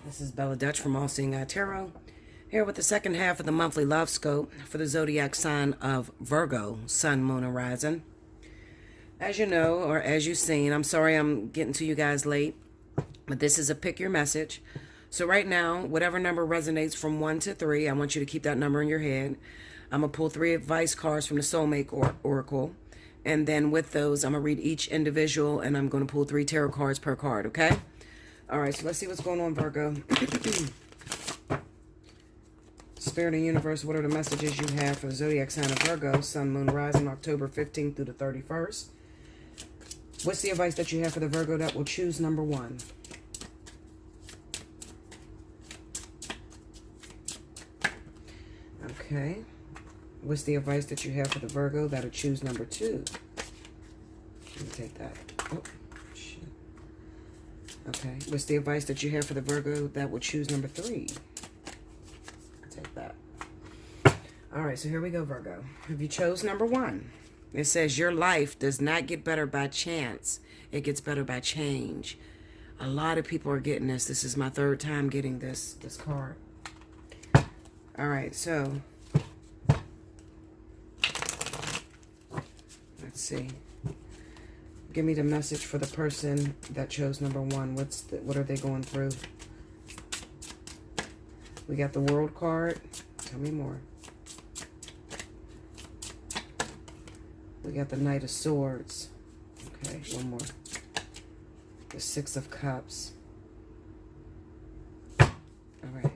This is Bella Dutch from Allseeingeyetarot, here with the second half of the monthly love scope for the zodiac sign of Virgo, Sun, Moon, and Rising. As you know, or as you've seen, I'm sorry I'm getting to you guys late, but this is a pick your message. So right now, whatever number resonates from 1 to 3, I want you to keep that number in your head. I'm going to pull 3 advice cards from the Soulmate Oracle. And then with those, I'm going to read each individual, and I'm going to pull 3 tarot cards per card, okay? All right, so let's see what's going on, Virgo. Spirit and Universe, what are the messages you have for the zodiac sign of Virgo, Sun, Moon, Rising, October 15th through the 31st? What's the advice that you have for the Virgo that will choose number 1? Okay. What's the advice that you have for the Virgo that'll choose number 2? Let me take that. Oh, shit. Okay. What's the advice that you have for the Virgo that will choose number 3? Take that. All right, so here we go, Virgo. If you chose number 1, it says your life does not get better by chance. It gets better by change. A lot of people are getting this. This is my 3rd time getting this card. All right, so let's see. Give me the message for the person that chose number 1. What are they going through? We got the World card. Tell me more. We got the Knight of Swords. Okay, one more. The 6 of Cups. All right.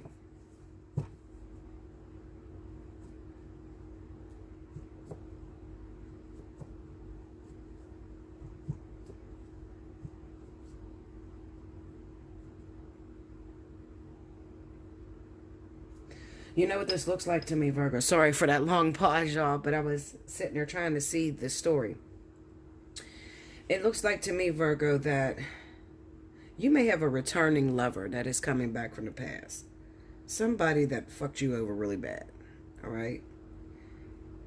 You know what this looks like to me, Virgo? Sorry for that long pause, y'all, but I was sitting there trying to see this story. It looks like to me, Virgo, that you may have a returning lover that is coming back from the past. Somebody that fucked you over really bad, all right?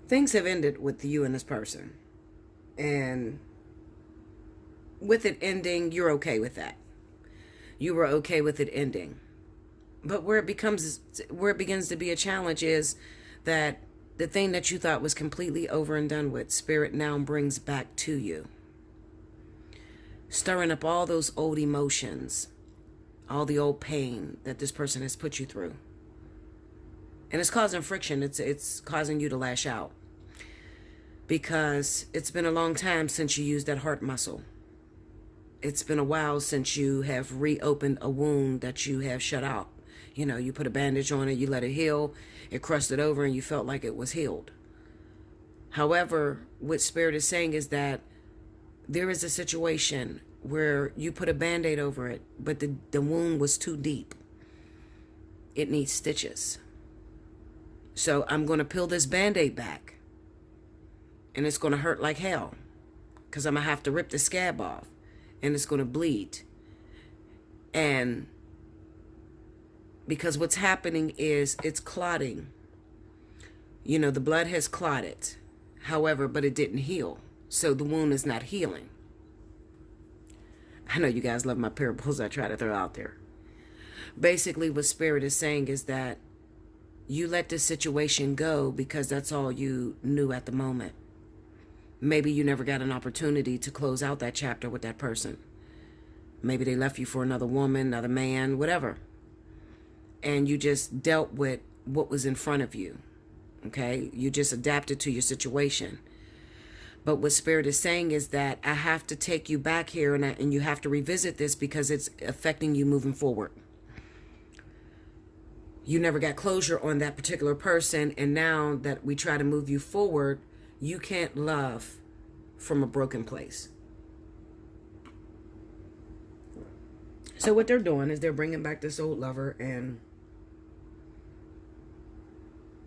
Things have ended with you and this person. And with it ending, you're okay with that. You were okay with it ending. But where it begins to be a challenge is that the thing that you thought was completely over and done with, Spirit now brings back to you. Stirring up all those old emotions, all the old pain that this person has put you through. And it's causing friction. It's causing you to lash out. Because it's been a long time since you used that heart muscle. It's been a while since you have reopened a wound that you have shut out. You know, you put a bandage on it, you let it heal, it crusted over, and you felt like it was healed. However, what Spirit is saying is that there is a situation where you put a Band-Aid over it, but the wound was too deep. It needs stitches. So I'm going to peel this Band-Aid back, and it's going to hurt like hell, because I'm going to have to rip the scab off, and it's going to bleed. And because what's happening is it's clotting. You know, the blood has clotted. However, but it didn't heal. So the wound is not healing. I know you guys love my parables I try to throw out there. Basically, what Spirit is saying is that you let this situation go because that's all you knew at the moment. Maybe you never got an opportunity to close out that chapter with that person. Maybe they left you for another woman, another man, whatever. And you just dealt with what was in front of you, okay? You just adapted to your situation. But what Spirit is saying is that I have to take you back here, and you have to revisit this because it's affecting you moving forward. You never got closure on that particular person, and now that we try to move you forward, you can't love from a broken place. So what they're doing is they're bringing back this old lover, and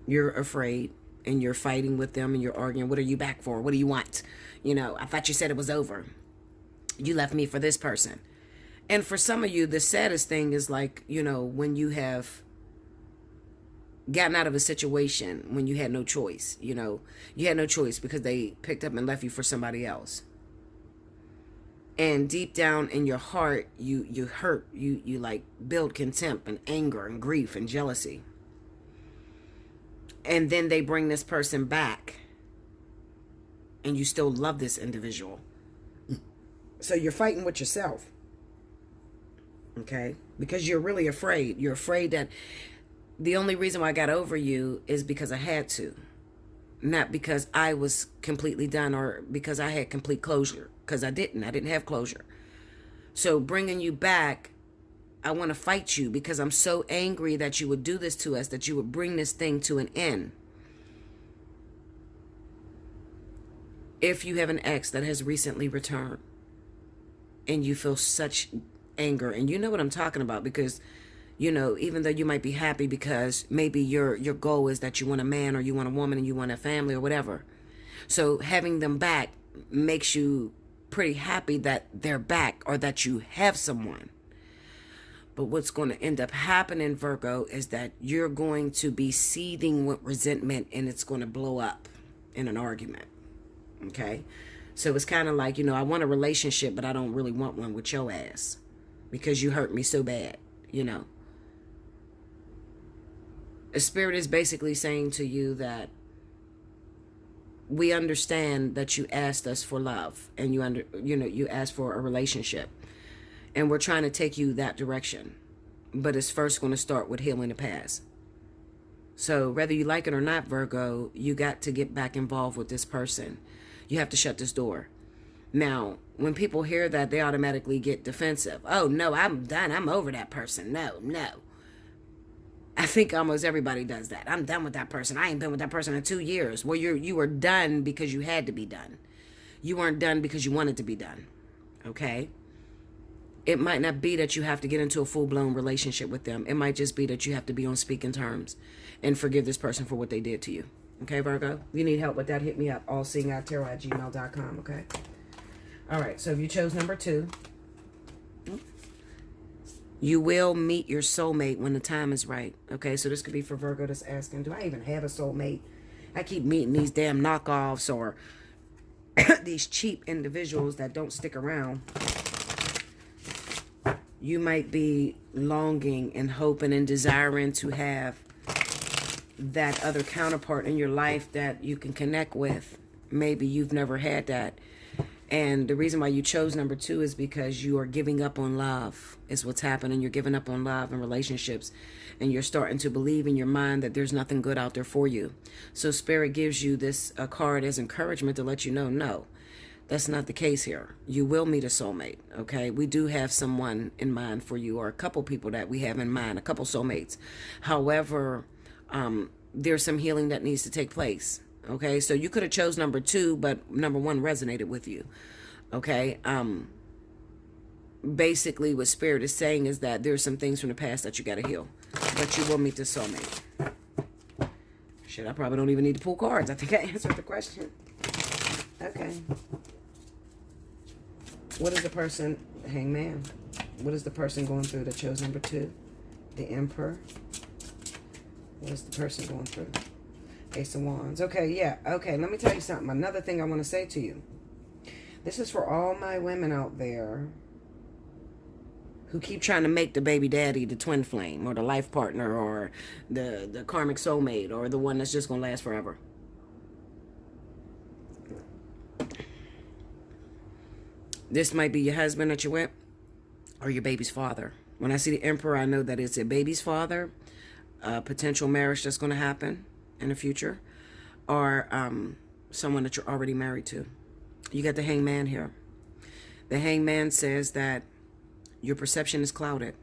you're afraid, and you're fighting with them, and you're arguing. What are you back for? What do you want? You know, I thought you said it was over. You left me for this person. And for some of you, the saddest thing is like, you know, when you have gotten out of a situation when you had no choice. You know, you had no choice because they picked up and left you for somebody else. And deep down in your heart, you hurt, you like build contempt and anger and grief and jealousy. And then they bring this person back, and you still love this individual. So you're fighting with yourself. Okay? Because you're really afraid. You're afraid that the only reason why I got over you is because I had to. Not because I was completely done or because I had complete closure. Because I didn't have closure. So bringing you back, I want to fight you because I'm so angry that you would do this to us, that you would bring this thing to an end. If you have an ex that has recently returned and you feel such anger, and you know what I'm talking about, because, you know, even though you might be happy because maybe your goal is that you want a man or you want a woman and you want a family or whatever. So having them back makes you pretty happy that they're back or that you have someone. But what's going to end up happening, Virgo, is that you're going to be seething with resentment and it's going to blow up in an argument. Okay? So it's kind of like, you know, I want a relationship, but I don't really want one with your ass because you hurt me so bad, you know. The spirit is basically saying to you that we understand that you asked us for love and you asked for a relationship. And we're trying to take you that direction. But it's first going to start with healing the past. So whether you like it or not, Virgo, you got to get back involved with this person. You have to shut this door. Now, when people hear that, they automatically get defensive. Oh, no, I'm done. I'm over that person. No. I think almost everybody does that. I'm done with that person. I ain't been with that person in 2 years. Well, you were done because you had to be done. You weren't done because you wanted to be done. Okay? It might not be that you have to get into a full-blown relationship with them. It might just be that you have to be on speaking terms and forgive this person for what they did to you. Okay, Virgo? If you need help with that, hit me up. Allseeingeyetarot@gmail.com, okay? All right, so if you chose number 2, you will meet your soulmate when the time is right. Okay, so this could be for Virgo that's asking, do I even have a soulmate? I keep meeting these damn knockoffs or these cheap individuals that don't stick around. You might be longing and hoping and desiring to have that other counterpart in your life that you can connect with. Maybe you've never had that. And the reason why you chose number 2 is because you are giving up on love is what's happening. You're giving up on love and relationships. And you're starting to believe in your mind that there's nothing good out there for you. So Spirit gives you this card as encouragement to let you know, no, that's not the case here. You will meet a soulmate, okay? We do have someone in mind for you, or a couple people that we have in mind, a couple soulmates. However, there's some healing that needs to take place. Okay, so you could have chose number 2, but number 1 resonated with you. Okay, basically what Spirit is saying is that there's some things from the past that you got to heal, but you will meet the soulmate. Shit, I probably don't even need to pull cards. I think I answered the question. Okay. What is the person, Hangman? What is the person going through that chose number 2? The Emperor. What is the person going through? Ace of Wands. Okay, yeah. Okay, let me tell you something. Another thing I want to say to you. This is for all my women out there who keep trying to make the baby daddy the twin flame or the life partner or the karmic soulmate or the one that's just going to last forever. This might be your husband that you're with or your baby's father. When I see the Emperor, I know that it's a baby's father, a potential marriage that's going to happen in the future, or someone that you're already married to. You got the Hangman here. The Hangman says that your perception is clouded,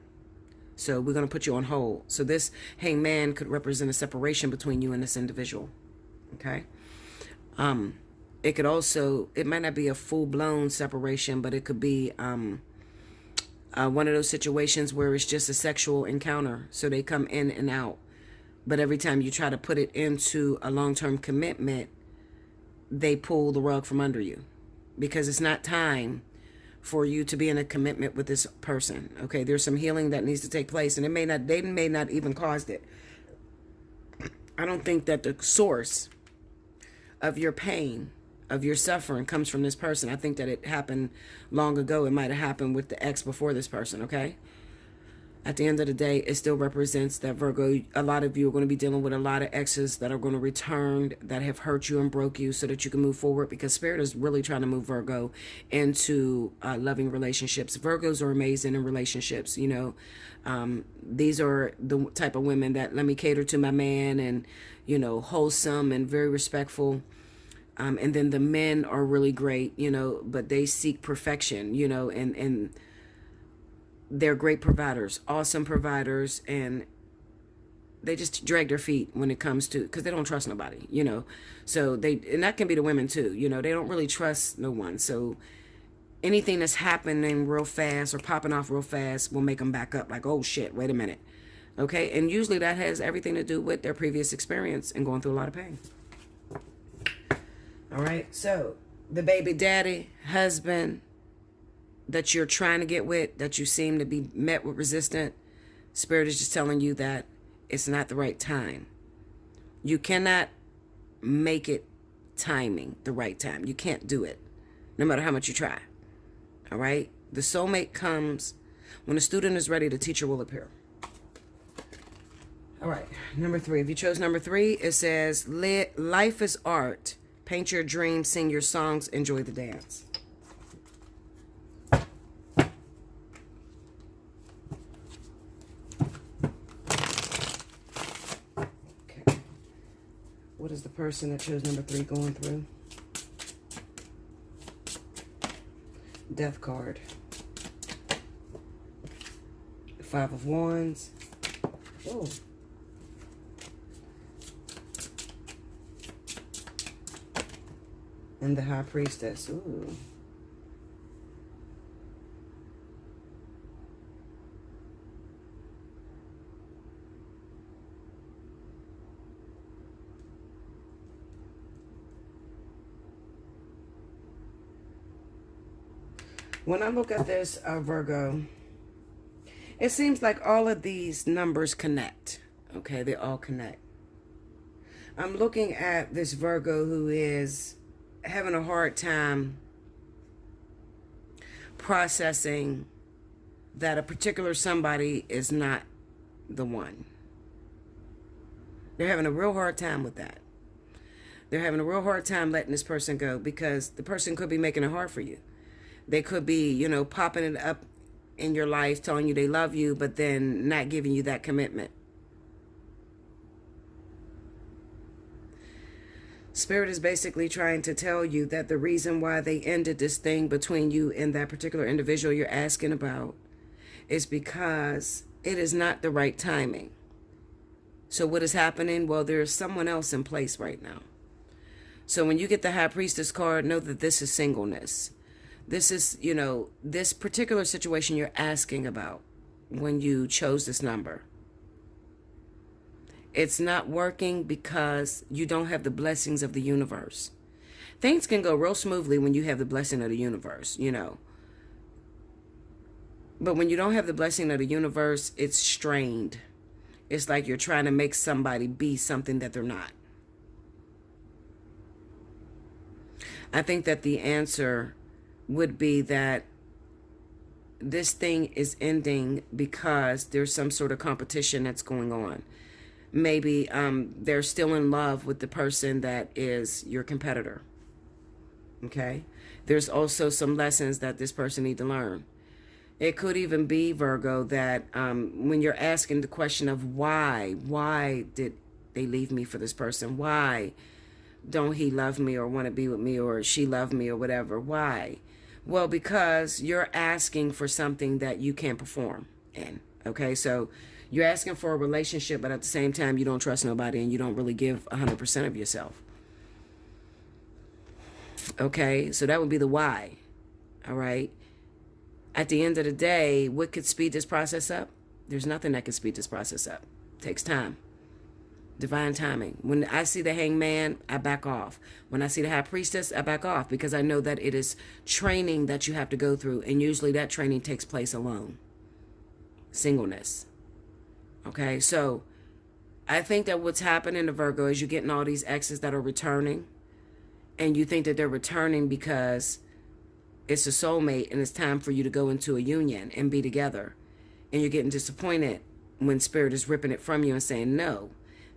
so we're going to put you on hold. So this Hangman could represent a separation between you and this individual. Okay. It could also, it might not be a full-blown separation, but it could be one of those situations where it's just a sexual encounter, so they come in and out. But every time you try to put it into a long-term commitment, they pull the rug from under you because it's not time for you to be in a commitment with this person. Okay, there's some healing that needs to take place, and they may not even caused it. I don't think that the source of your pain of your suffering comes from this person. I think that it happened long ago. It might have happened with the ex before this person, okay? At the end of the day, it still represents that Virgo, a lot of you are going to be dealing with a lot of exes that are going to return, that have hurt you and broke you so that you can move forward, because Spirit is really trying to move Virgo into loving relationships. Virgos are amazing in relationships, you know. These are the type of women that let me cater to my man and, you know, wholesome and very respectful. And then the men are really great, you know, but they seek perfection, you know, and they're great providers, awesome providers, and they just drag their feet when it comes to, because they don't trust nobody, you know. So and that can be the women too, you know, they don't really trust no one. So anything that's happening real fast or popping off real fast will make them back up like, oh shit, wait a minute. Okay, and usually that has everything to do with their previous experience and going through a lot of pain. All right, so the baby daddy, husband that you're trying to get with, that you seem to be met with resistance, Spirit is just telling you that it's not the right time. You cannot make it timing the right time. You can't do it, no matter how much you try. All right? The soulmate comes when a student is ready, the teacher will appear. All right, number 3. If you chose number 3, it says, life is art. Paint your dreams, sing your songs, enjoy the dance. What is the person that chose number 3 going through? Death card. 5 of Wands. Oh. And the High Priestess. Ooh. When I look at this, Virgo, it seems like all of these numbers connect. Okay, they all connect. I'm looking at this Virgo who is having a hard time processing that a particular somebody is not the one. They're having a real hard time with that. They're having a real hard time letting this person go, because the person could be making it hard for you. They could be, you know, popping it up in your life, telling you they love you, but then not giving you that commitment. Spirit is basically trying to tell you that the reason why they ended this thing between you and that particular individual you're asking about is because it is not the right timing. So what is happening? Well, there's someone else in place right now. So when you get the High Priestess card, know that this is singleness. This is, you know, this particular situation you're asking about when you chose this number. It's not working because you don't have the blessings of the universe. Things can go real smoothly when you have the blessing of the universe, you know. But when you don't have the blessing of the universe, it's strained. It's like you're trying to make somebody be something that they're not. I think that the answer would be that this thing is ending because there's some sort of competition that's going on. Maybe they're still in love with the person that is your competitor. Okay? There's also some lessons that this person needs to learn. It could even be, Virgo, that when you're asking the question of why did they leave me for this person? Why don't he love me or want to be with me, or she love me or whatever? Why? Well, because you're asking for something that you can't perform in. Okay, so you're asking for a relationship, but at the same time, you don't trust nobody and you don't really give 100% of yourself. Okay, so that would be the why. All right. At the end of the day, what could speed this process up? There's nothing that can speed this process up. It takes time. Divine timing. When I see the Hangman, I back off. When I see the High Priestess, I back off, because I know that it is training that you have to go through, and usually that training takes place alone. Singleness. Okay, so I think that what's happening to Virgo is you're getting all these exes that are returning, and you think that they're returning because it's a soulmate and it's time for you to go into a union and be together. And you're getting disappointed when Spirit is ripping it from you and saying, no,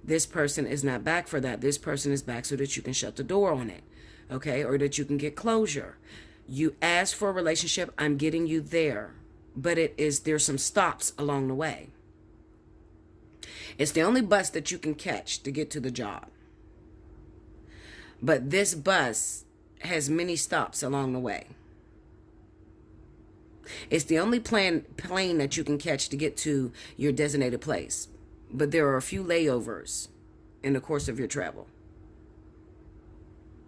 this person is not back for that. This person is back so that you can shut the door on it, okay? Or that you can get closure. You asked for a relationship. I'm getting you there. But there's some stops along the way. It's the only bus that you can catch to get to the job. But this bus has many stops along the way. It's the only plane that you can catch to get to your designated place. But there are a few layovers in the course of your travel.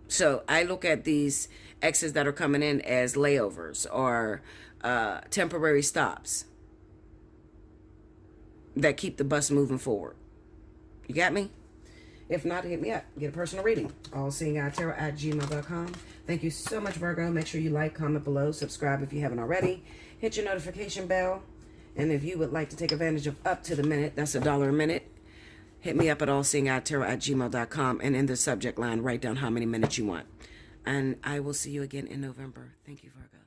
So I look at these exes that are coming in as layovers or temporary stops that keep the bus moving forward. You got me? If not, hit me up. Get a personal reading. Allseeingeyetarot@gmail.com. Thank you so much, Virgo. Make sure you like, comment below, subscribe if you haven't already. Hit your notification bell. And if you would like to take advantage of up to the minute, that's $1 a minute, hit me up at allseeingeyetarot@gmail.com. And in the subject line, write down how many minutes you want. And I will see you again in November. Thank you, Virgo.